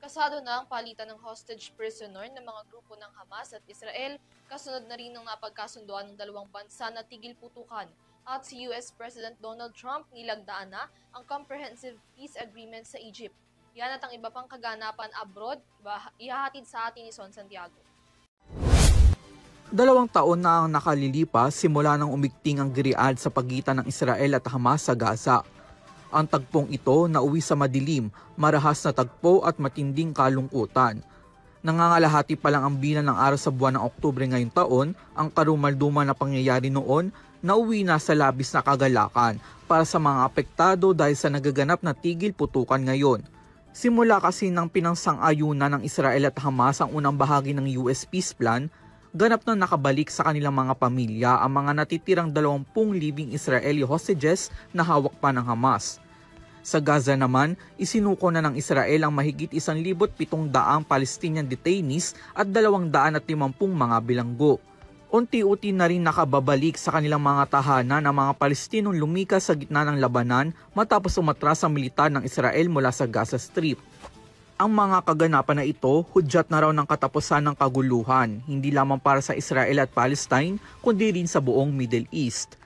Pasado na ang palitan ng hostage prisoner ng mga grupo ng Hamas at Israel, kasunod na rin ng napagkasunduan ng dalawang bansa na tigil putukan. At si US President Donald Trump nilagdaan na ang Comprehensive Peace Agreement sa Egypt. Yan at ang iba pang kaganapan abroad, ihahatid sa atin ni Son Santiago. 2 taon na ang nakalilipas simula nang umigting ang giriad sa pagitan ng Israel at Hamas sa Gaza. Ang tagpong ito nauwi sa madilim, marahas na tagpo at matinding kalungkutan. Nangangalahati pa lang ang bilang ng araw sa buwan ng Oktubre ngayong taon, ang karumalduman na pangyayari noon nauwi na sa labis na kagalakan para sa mga apektado dahil sa nagaganap na tigil putukan ngayon. Simula kasi ng pinangsang-ayunan ng Israel at Hamas ang unang bahagi ng US Peace Plan, ganap na nakabalik sa kanilang mga pamilya ang mga natitirang 20 living Israeli hostages na hawak pa ng Hamas. Sa Gaza naman, isinuko na ng Israel ang mahigit 1,700 Palestinian detainees at 250 mga bilanggo. Unti-unti na rin nakababalik sa kanilang mga tahanan ang mga Palestinong lumikas sa gitna ng labanan matapos umatras ang militar ng Israel mula sa Gaza Strip. Ang mga kaganapan na ito, hudyat na raw ng katapusan ng kaguluhan, hindi lamang para sa Israel at Palestine, kundi rin sa buong Middle East.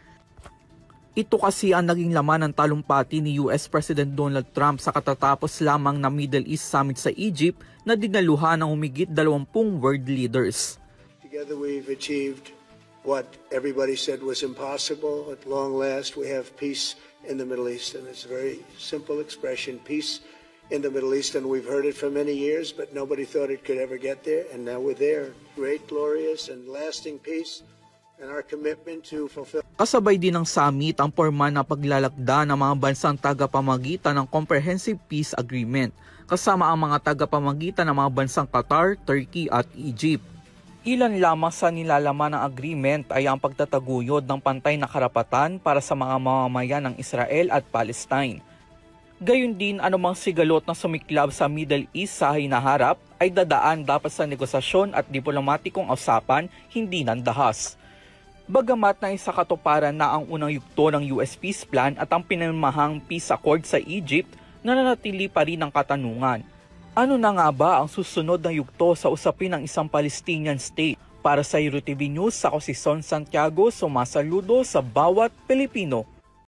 Ito kasi ang naging laman ng talumpati ni US President Donald Trump sa katatapos lamang na Middle East Summit sa Egypt na dinaluhan ng humigit 20 world leaders. Together we've achieved what everybody said was impossible. At long last we have peace in the Middle East, and it's a very simple expression, peace in the Middle East, and we've heard it for many years, but nobody thought it could ever get there, and now we're there. Great, glorious, and lasting peace, and our commitment to fulfill. Kasabay din ng summit ang porma na paglalakda ng mga bansang tagapamagitan ng Comprehensive Peace Agreement, kasama ang mga tagapamagitan ng mga bansang Qatar, Turkey at Egypt. Ilan lamang sa nilalaman ng agreement ay ang pagtataguyod ng pantay na karapatan para sa mga mamamayan ng Israel at Palestine. Gayon din anumang sigalot na sumiklab sa Middle East sa hinaharap ay dadaan dapat sa negosasyon at diplomatikong usapan, hindi ng dahas. Bagamat na isa katuparan na ang unang yugto ng US Peace Plan at ang pinamahang peace accord sa Egypt, nananatili pa rin ang katanungan. Ano na nga ba ang susunod na yugto sa usapin ng isang Palestinian state? Para sa EuroTV News, ako si Son Santiago, sumasaludo sa bawat Pilipino.